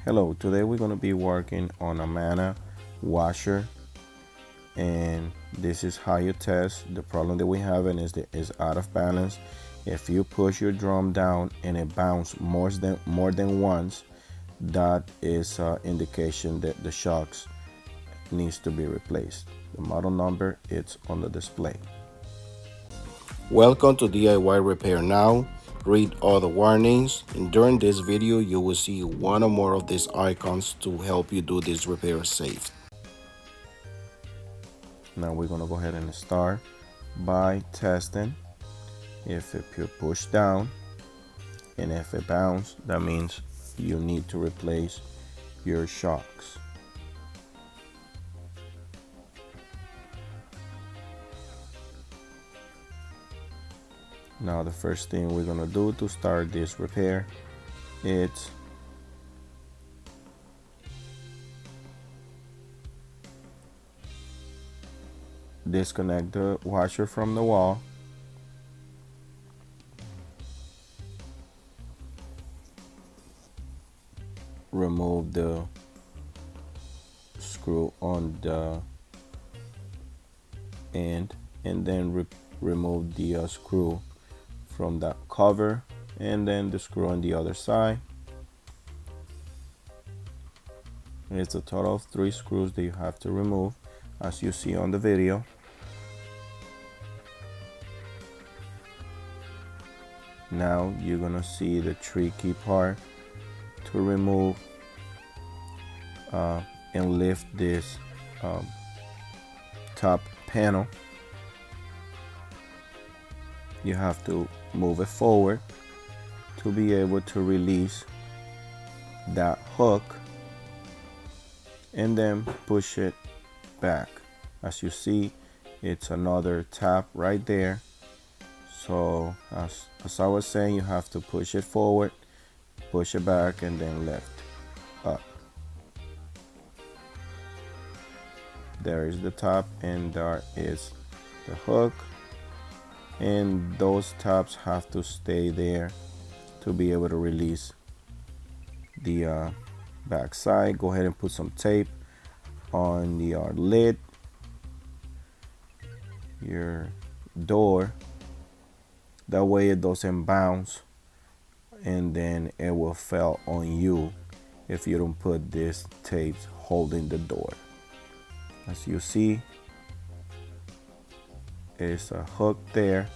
Hello, today we're going to be working on a Amana washer, and this is how you test. The problem that we have is out of balance. If you push your drum down and it bounces more than once, that is an indication that the shocks needs to be replaced. The model number is on the display. Welcome to DIY Repair Now. Read all the warnings, and during this video you will see one or more of these icons to help you do this repair safe. Now we're gonna go ahead and start by testing. If it push down and if it bounce, that means you need to replace your shocks. Now the first thing we're gonna do to start this repair is disconnect the washer from the wall. Remove the screw on the end, and then remove the screw from that cover, and then the screw on the other side. It's a total of 3 screws that you have to remove, as you see on the video. Now you're gonna see the tricky part to remove and lift this top panel. You have to move it forward to be able to release that hook, and then push it back. As you see, it's another tab right there. So as I was saying, you have to push it forward, push it back, and then lift up. There is the top, and there is the hook, and those tabs have to stay there to be able to release the back side. Go ahead and put some tape on the lid, your door, that way it doesn't bounce and then it will fall on you if you don't put this tape holding the door. As you see, it's a hook there,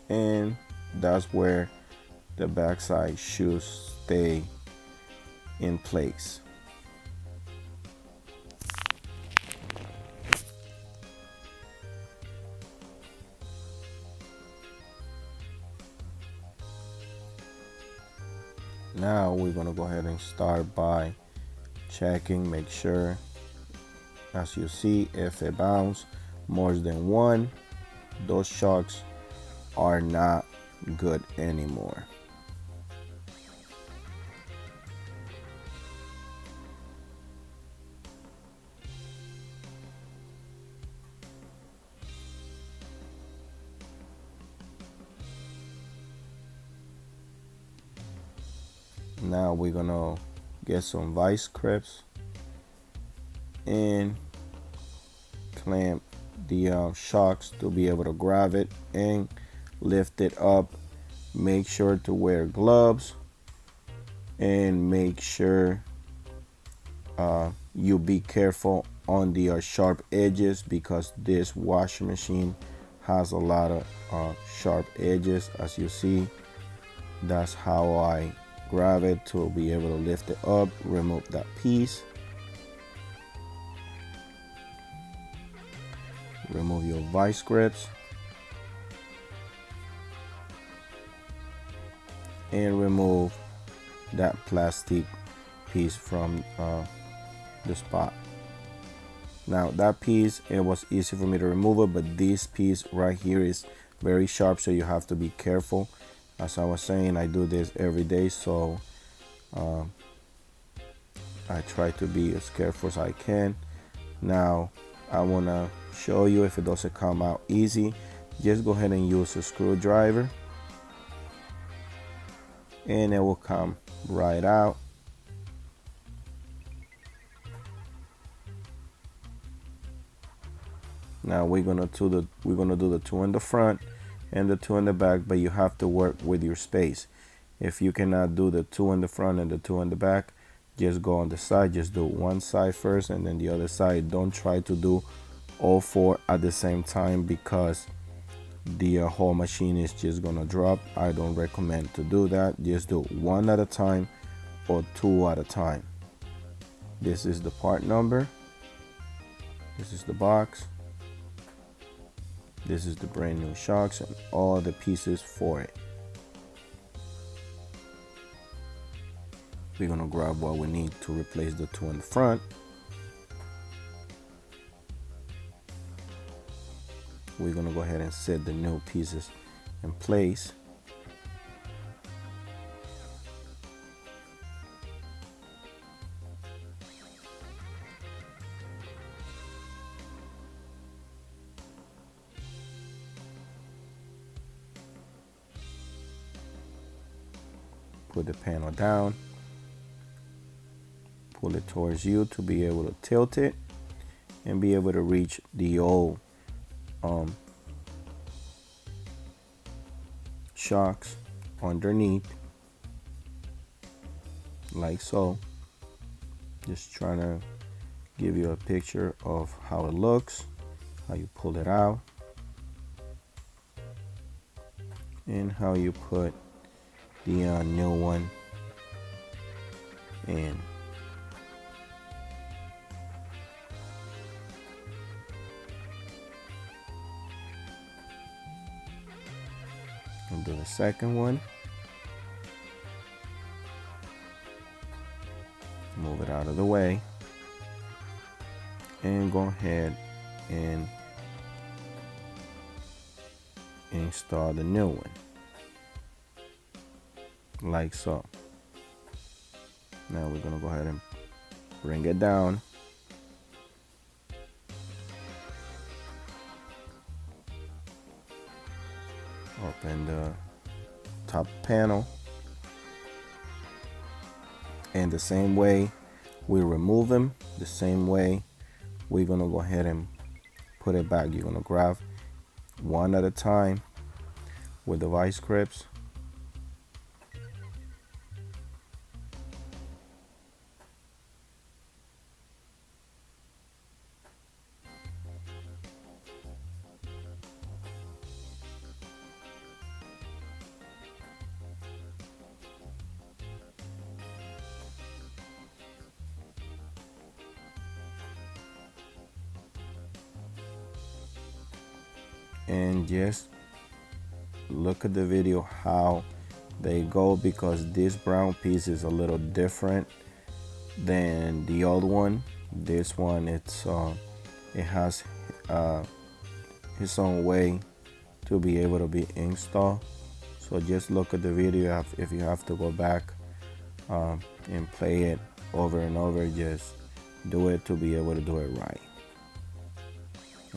and that's where the backside should stay in place. Now we're gonna go ahead and start by checking, make sure, as you see, if it bounces more than one, those shocks are not good anymore. Now we're gonna get some vice grips and clamp the shocks to be able to grab it and lift it up. Make sure to wear gloves, and make sure you be careful on the sharp edges, because this washing machine has a lot of sharp edges. As you see, that's how I grab it to be able to lift it up. Remove that piece, remove your vice grips, and remove that plastic piece from the spot. Now that piece, it was easy for me to remove it, but this piece right here is very sharp, so you have to be careful. As I was saying, I do this every day, so I try to be as careful as I can. Now I want to show you, if it doesn't come out easy, just go ahead and use a screwdriver, and it will come right out. Now we're gonna do the two in the front and the two in the back, but you have to work with your space. If you cannot do the two in the front and the two in the back, just go on the side. Just do one side first and then the other side. Don't try to do all four at the same time because the whole machine is just gonna drop. I don't recommend to do that. Just do one at a time or two at a time. This is the part number. This is the box. This is the brand new shocks and all the pieces for it. We're gonna grab what we need to replace the two in the front. We're gonna go ahead and set the new pieces in place. Put the panel down, pull it towards you to be able to tilt it and be able to reach the old shocks underneath, like so. Just trying to give you a picture of how it looks, how you pull it out, and how you put the new one in. And do the second one. Move it out of the way and go ahead and install the new one, like so. Now we're gonna go ahead and bring it down. Open the top panel, and the same way we remove them, the same way we're gonna go ahead and put it back. You're gonna grab one at a time with the vice grips. And just look at the video how they go, because this brown piece is a little different than the old one. This one, it has its own way to be able to be installed. So just look at the video. If you have to go back and play it over and over, just do it to be able to do it right.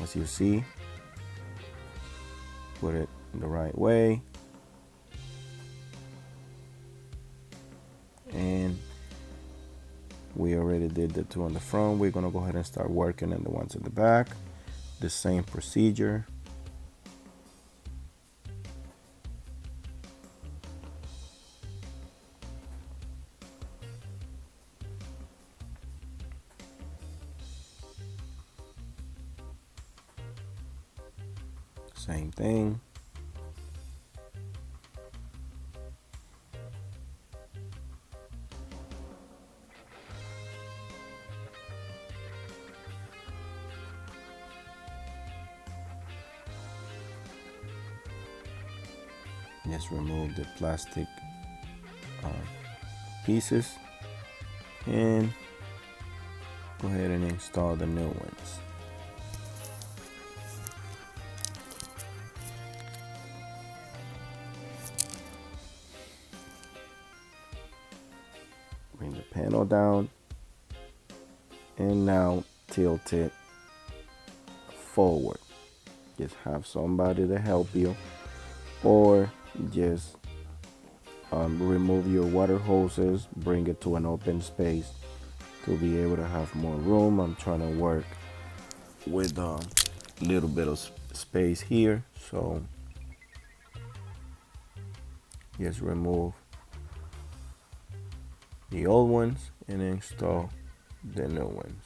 As you see, put it the right way, and we already did the two on the front. We're gonna go ahead and start working on the ones in the back. The same procedure. Same thing. Just remove the plastic pieces and go ahead and install the new ones. Bring the panel down and now tilt it forward. Just have somebody to help you, or just remove your water hoses, bring it to an open space to be able to have more room. I'm trying to work with a little bit of space here, so just remove the old ones and install the new ones.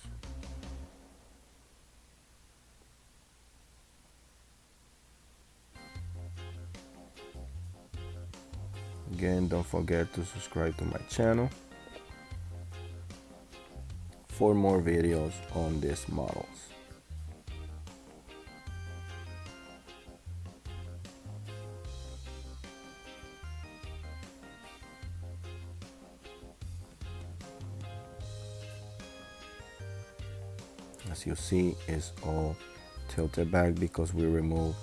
Again, don't forget to subscribe to my channel for more videos on these models. As you see, it's all tilted back because we removed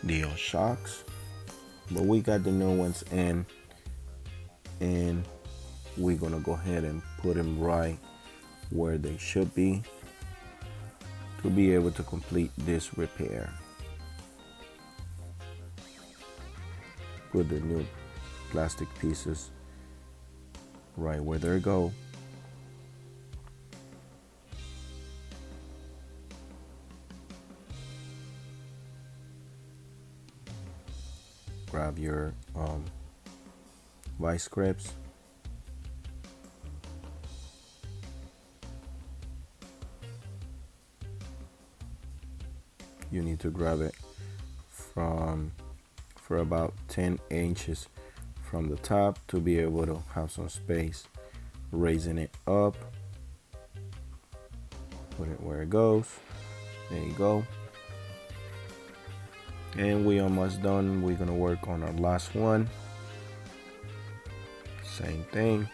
the old shocks, but we got the new ones in, and we're gonna go ahead and put them right where they should be to be able to complete this repair. Put the new plastic pieces right where they go. Grab your vice grips. You need to grab it for about 10 inches from the top to be able to have some space. Raising it up, put it where it goes. There you go. And we almost done. We're gonna work on our last one. Same thing.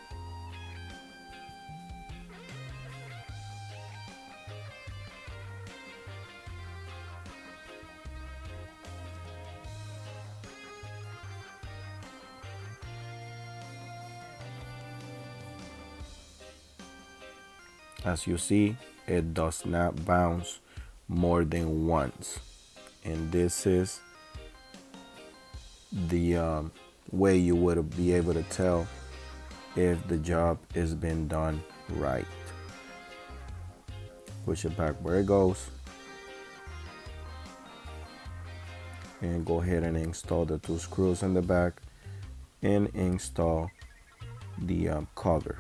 As you see, it does not bounce more than once. And this is the way you would be able to tell if the job is being done right. Push it back where it goes, and go ahead and install the 2 screws in the back and install the cover.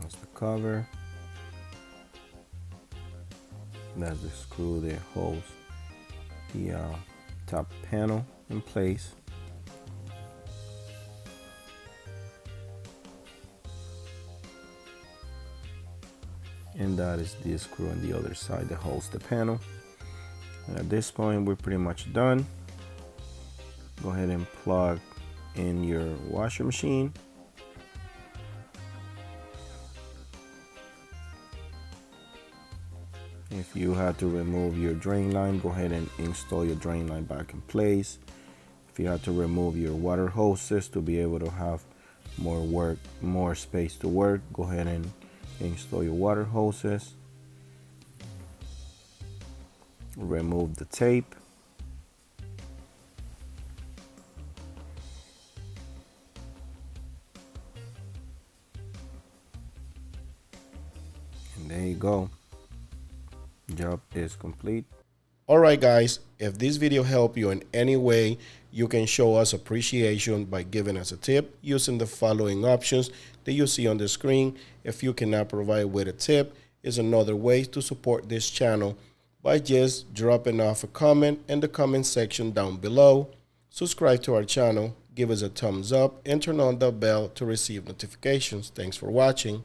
That's the cover. That's the screw that holds the top panel in place. And that is the screw on the other side that holds the panel. And at this point, we're pretty much done. Go ahead and plug in your washer machine. If you had to remove your drain line, go ahead and install your drain line back in place. If you had to remove your water hoses to be able to have more space to work, go ahead and install your water hoses. Remove the tape. And there you go. Job is complete. Alright guys, if this video helped you in any way, you can show us appreciation by giving us a tip using the following options that you see on the screen. If you cannot provide with a tip, is another way to support this channel by just dropping off a comment in the comment section down below. Subscribe to our channel, give us a thumbs up, and turn on the bell to receive notifications. Thanks for watching.